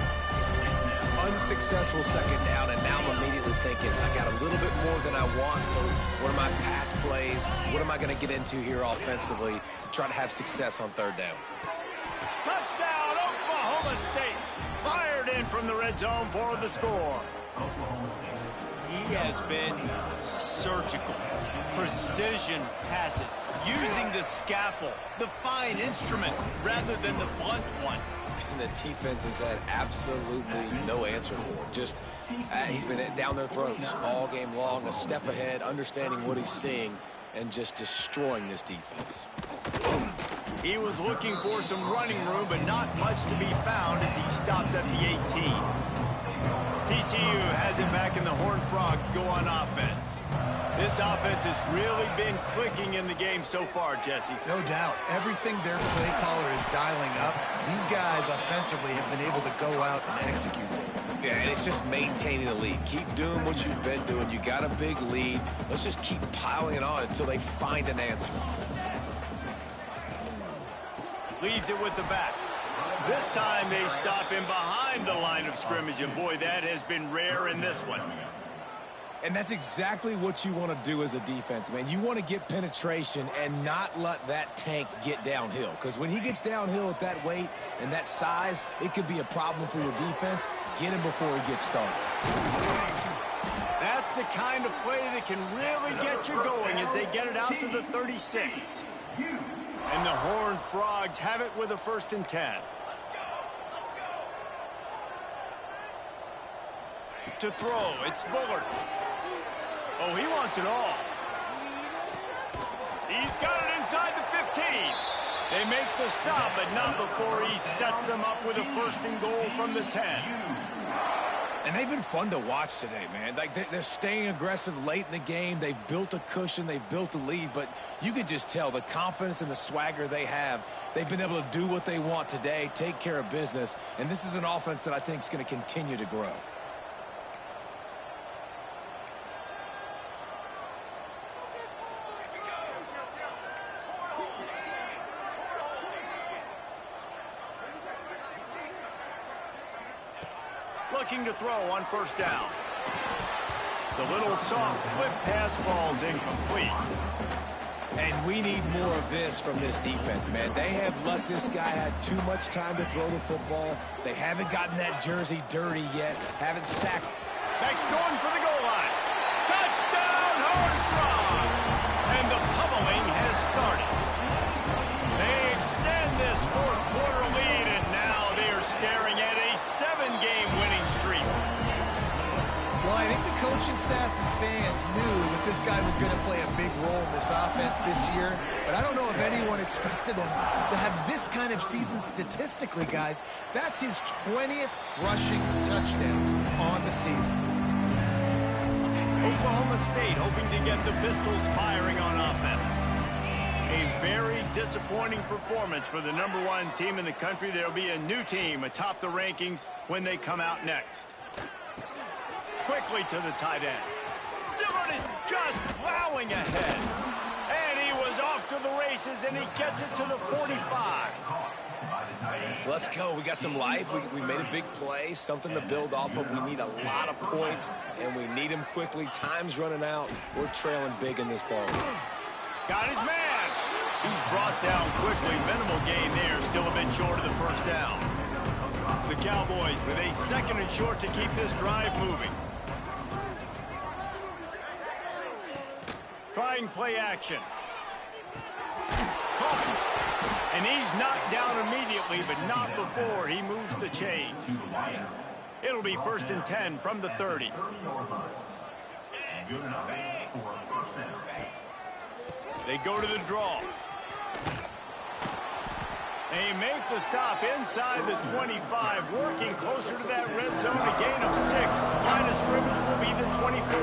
Unsuccessful second down, and now I'm immediately thinking, I got a little bit more than I want, so what are my pass plays? What am I going to get into here offensively to try to have success on third down? Touchdown, Oklahoma State. Fired in from the red zone for the score. He has been surgical. Precision passes. Using the scalpel, the fine instrument, rather than the blunt one. And the defense has had absolutely no answer for it. Just, he's been down their throats all game long, a step ahead, understanding what he's seeing, and just destroying this defense. He was looking for some running room, but not much to be found as he stopped at the 18. TCU has it back, and the Horned Frogs go on offense. This offense has really been clicking in the game so far, Jesse. No doubt. Everything their play caller is dialing up, these guys offensively have been able to go out and execute. Yeah, and it's just maintaining the lead. Keep doing what you've been doing. You got a big lead. Let's just keep piling it on until they find an answer. Leaves it with the back. This time they stop him behind the line of scrimmage, and boy, that has been rare in this one. And that's exactly what you want to do as a defense, man. You want to get penetration and not let that tank get downhill. Because when he gets downhill at that weight and that size, it could be a problem for your defense. Get him before he gets started. That's the kind of play that can really get you going as they get it out to the 36. And the Horned Frogs have it with a 1st and 10. To throw, it's Bullard. Oh, he wants it all. He's got it inside the 15. They make the stop, but not before he sets them up with a 1st and goal from the 10. And they've been fun to watch today, man. Like they're staying aggressive late in the game. They've built a cushion. They've built a lead. But you could just tell the confidence and the swagger they have. They've been able to do what they want today, take care of business. And this is an offense that I think is going to continue to grow. Looking to throw on 1st down. The little soft flip pass falls incomplete. And we need more of this from this defense, man. They have let this guy have too much time to throw the football. They haven't gotten that jersey dirty yet. Haven't sacked. Next going for the goal line. Touchdown, Horned Frog! And the pummeling has started. They extend this 4th quarter lead, and now they are staring at a 7-game winning streak. Well, I think the coaching staff and fans knew that this guy was going to play a big role in this offense this year, but I don't know if anyone expected him to have this kind of season statistically, guys. That's his 20th rushing touchdown on the season. Oklahoma State hoping to get the Pistols firing on offense. A very disappointing performance for the #1 team in the country. There'll be a new team atop the rankings when they come out next. Quickly to the tight end. Stillman is just plowing ahead. And he was off to the races, and he gets it to the 45. Let's go. We got some life. We made a big play, something to build off of. We need a lot of points, and we need them quickly. Time's running out. We're trailing big in this ball game. Got his man. He's brought down quickly. Minimal gain there. Still a bit short of the first down. The Cowboys with a 2nd and short to keep this drive moving. Trying play action. Caught. And he's knocked down immediately, but not before he moves the chains. It'll be 1st and 10 from the 30. They go to the draw. They make the stop inside the 25, working closer to that red zone. A gain of 6. Line of scrimmage will be the 24.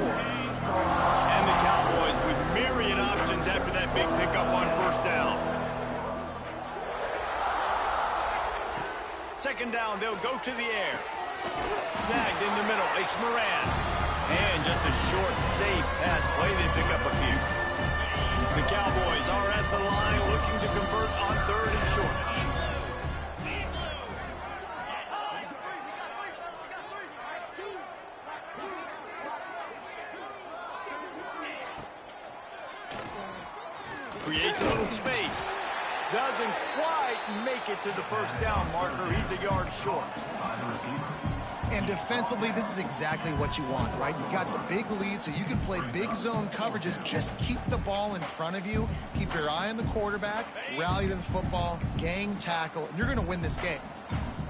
And the Cowboys with myriad options after that big pickup on 1st down. 2nd down, they'll go to the air. Snagged in the middle, it's Moran. And just a short, safe pass play. They pick up a few. The Cowboys are at the line looking to convert on 3rd and short. Creates a little space. Doesn't quite make it to the 1st down marker. He's a yard short. And defensively, this is exactly what you want, right? You got the big lead, so you can play big zone coverages. Just keep the ball in front of you. Keep your eye on the quarterback. Rally to the football. Gang tackle. And you're going to win this game.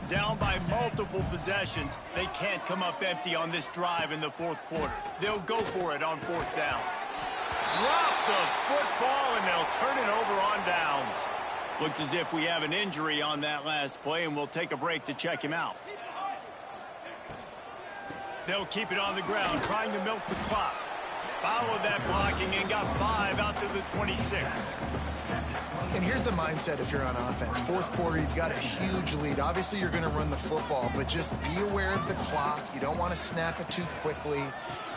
Down by multiple possessions. They can't come up empty on this drive in the 4th quarter. They'll go for it on 4th down. Drop the football, and they'll turn it over on downs. Looks as if we have an injury on that last play, and we'll take a break to check him out. They'll keep it on the ground, trying to milk the clock. Followed that blocking and got 5 out to the 26. And here's the mindset if you're on offense. 4th quarter, you've got a huge lead. Obviously, you're going to run the football, but just be aware of the clock. You don't want to snap it too quickly.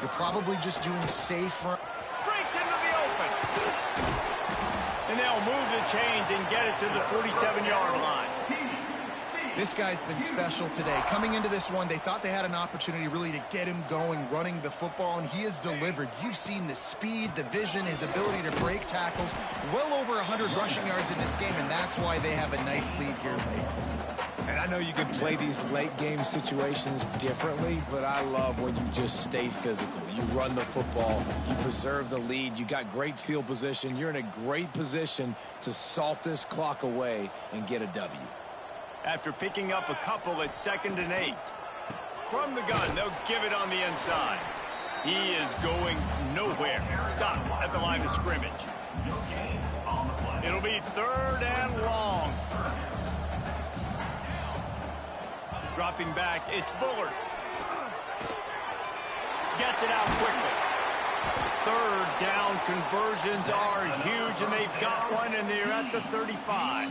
You're probably just doing safe run. Breaks into the open. And they'll move the chains and get it to the 47-yard line. This guy's been special today. Coming into this one, they thought they had an opportunity really to get him going, running the football, and he has delivered. You've seen the speed, the vision, his ability to break tackles. Well over 100 rushing yards in this game, and that's why they have a nice lead here late. And I know you can play these late-game situations differently, but I love when you just stay physical. You run the football, you preserve the lead, you got great field position, you're in a great position to salt this clock away and get a W. After picking up a couple at 2nd and 8. From the gun, they'll give it on the inside. He is going nowhere. Stop at the line of scrimmage. It'll be 3rd and long. Dropping back, it's Bullard. Gets it out quickly. 3rd down conversions are huge, and they've got one, and they're at the 35.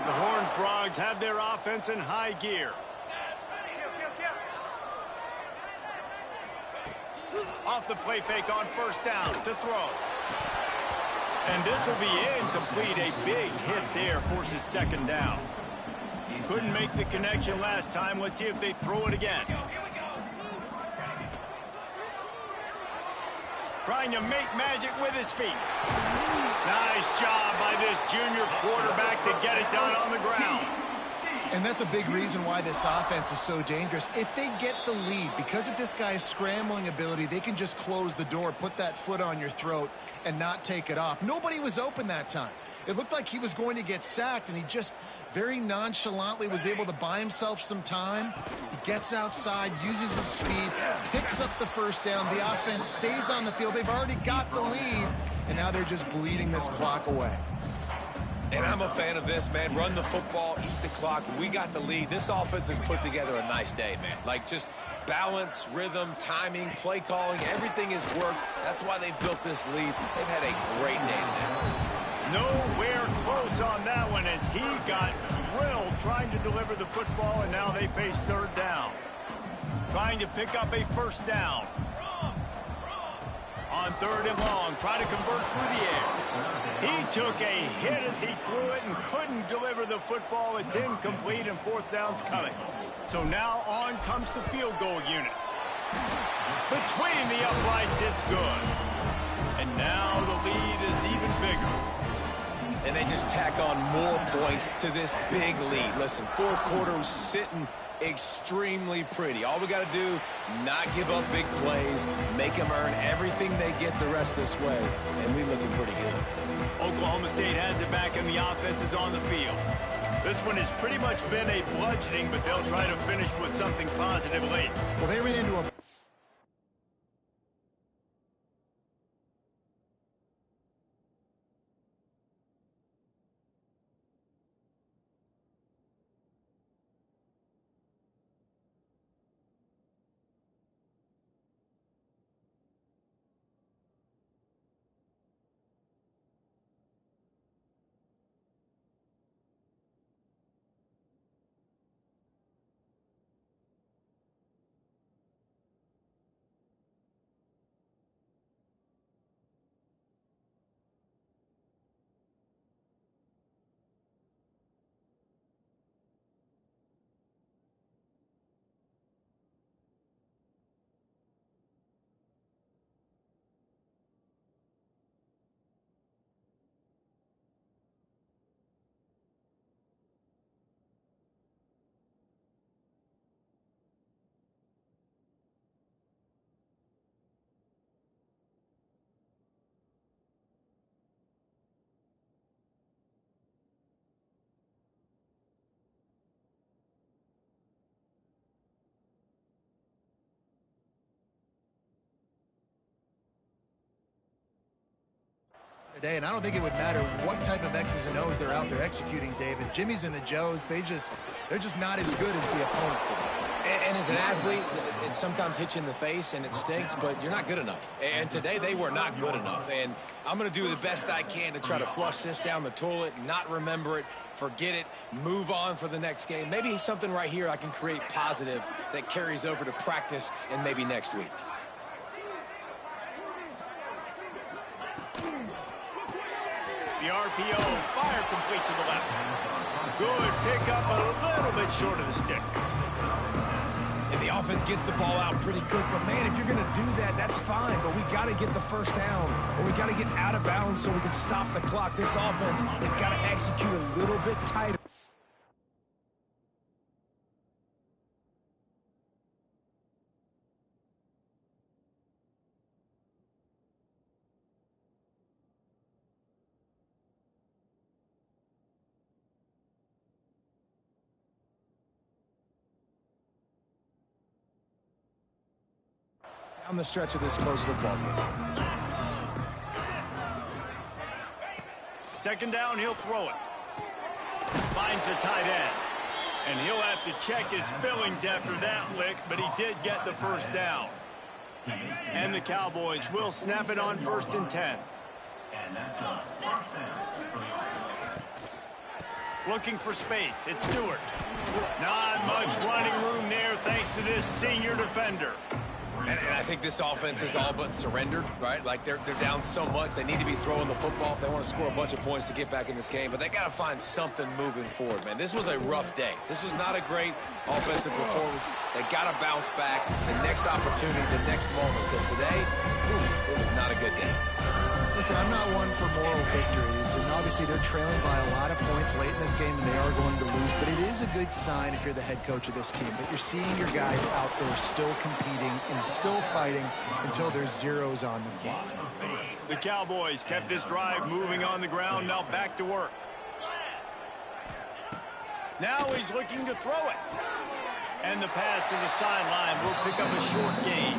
The Horned Frogs have their offense in high gear. Off the play fake on 1st down to throw. And this will be incomplete. A big hit there forces 2nd down. Couldn't make the connection last time. Let's see if they throw it again. Trying to make magic with his feet. Nice job by this junior quarterback to get it done on the ground. And that's a big reason why this offense is so dangerous. If they get the lead, because of this guy's scrambling ability, they can just close the door, put that foot on your throat, and not take it off. Nobody was open that time. It looked like he was going to get sacked, and he just very nonchalantly was able to buy himself some time. He gets outside, uses his speed, picks up the 1st down. The offense stays on the field. They've already got the lead, and now they're just bleeding this clock away. And I'm a fan of this, man. Run the football, eat the clock. We got the lead. This offense has put together a nice day, man. Like, just balance, rhythm, timing, play calling, everything has worked. That's why they've built this lead. They've had a great day today. Nowhere close on that one as he got drilled trying to deliver the football, and now they face third down. Trying to pick up a first down. On third and long, trying to convert through the air. He took a hit as he threw it and couldn't deliver the football. It's incomplete, and fourth down's coming. So now on comes the field goal unit. Between the uprights, it's good. And now the lead is even bigger. And they just tack on more points to this big lead. Listen, fourth quarter was sitting extremely pretty. All we got to do, not give up big plays, make them earn everything they get the rest this way, and we're looking pretty good. Oklahoma State has it back, and the offense is on the field. This one has pretty much been a bludgeoning, but they'll try to finish with something positive late. Well, they ran into a today, and I don't think it would matter what type of X's and O's they're out there executing, David. Jimmy's and the Joes, they're just not as good as the opponent today. And as an athlete, it sometimes hits you in the face and it stinks, but you're not good enough. And today they were not good enough. And I'm going to do the best I can to try to flush this down the toilet, not remember it, forget it, move on for the next game. Maybe something right here I can create positive that carries over to practice and maybe next week. The RPO, fire complete to the left. Good pickup, a little bit short of the sticks. And the offense gets the ball out pretty quick, but man, if you're going to do that, that's fine. But we got to get the first down, or we got to get out of bounds so we can stop the clock. This offense, they've got to execute a little bit tighter. On the stretch of this close football game. Second down, he'll throw it. Finds the tight end. And he'll have to check his fillings after that lick, but he did get the first down. And the Cowboys will snap it on 1st and 10. Looking for space. It's Stewart. Not much running room there thanks to this senior defender. And I think this offense is all but surrendered, right? Like they're down so much, they need to be throwing the football if they want to score a bunch of points to get back in this game. But they got to find something moving forward, man. This was a rough day. This was not a great offensive performance. They got to bounce back. The next opportunity, the next moment. Because today, it was not a good day. Listen, I'm not one for moral victories, and obviously they're trailing by a lot of points late in this game, and they are going to lose, but it is a good sign if you're the head coach of this team that you're seeing your guys out there still competing and still fighting until there's zeros on the clock. The Cowboys kept this drive moving on the ground, now back to work. Now he's looking to throw it. And the pass to the sideline will pick up a short gain.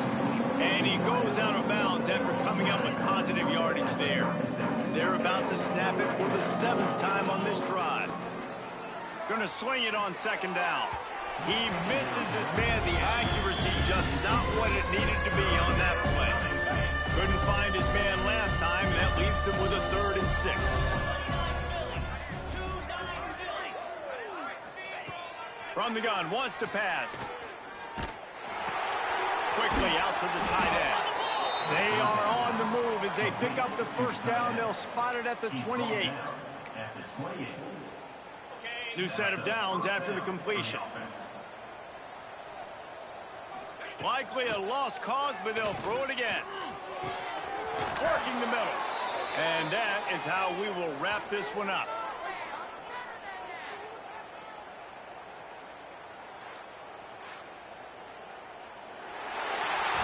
And he goes out of bounds after coming up with positive yardage there. They're about to snap it for the 7th time on this drive. Gonna swing it on 2nd down. He misses his man. The accuracy just not what it needed to be on that play. Couldn't find his man last time. That leaves him with a 3rd and 6. From the gun, wants to pass. Quickly out to the tight end. They are on the move as they pick up the first down. They'll spot it at the 28. New set of downs after the completion. Likely a lost cause, but they'll throw it again. Working the middle. And that is how we will wrap this one up.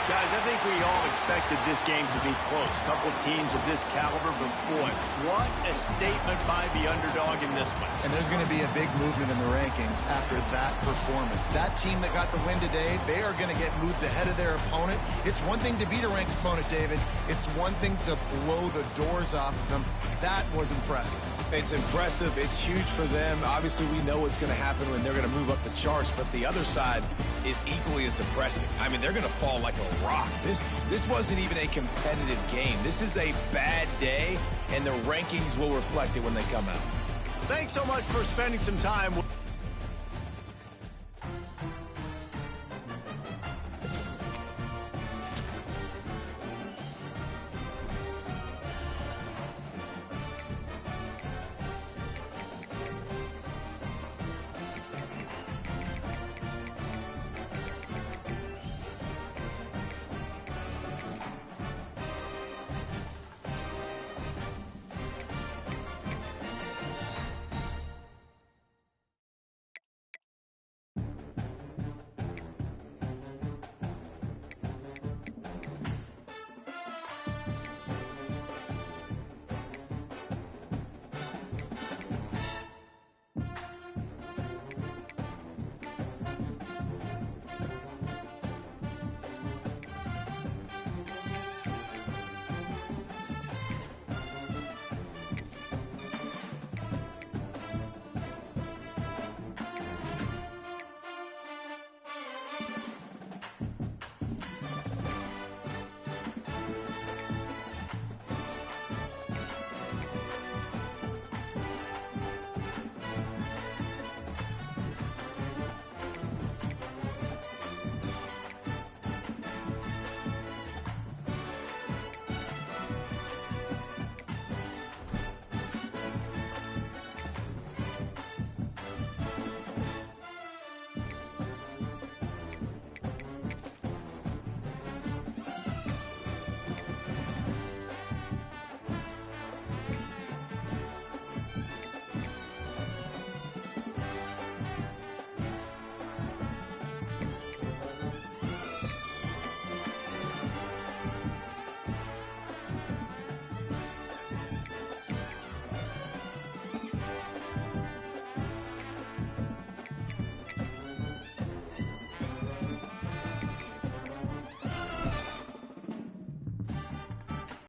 Guys, I think we all expected this game to be close. Couple teams of this caliber, but boy, what a statement by the underdog in this one. And there's going to be a big movement in the rankings after that performance. That team that got the win today, they are going to get moved ahead of their opponent. It's one thing to beat a ranked opponent, David. It's one thing to blow the doors off of them. That was impressive. It's impressive. It's huge for them. Obviously, we know what's going to happen when they're going to move up the charts, but the other side is equally as depressing. I mean, they're going to fall like a rock. This wasn't even a competitive game. This is a bad day, and the rankings will reflect it when they come out. Thanks so much for spending some time with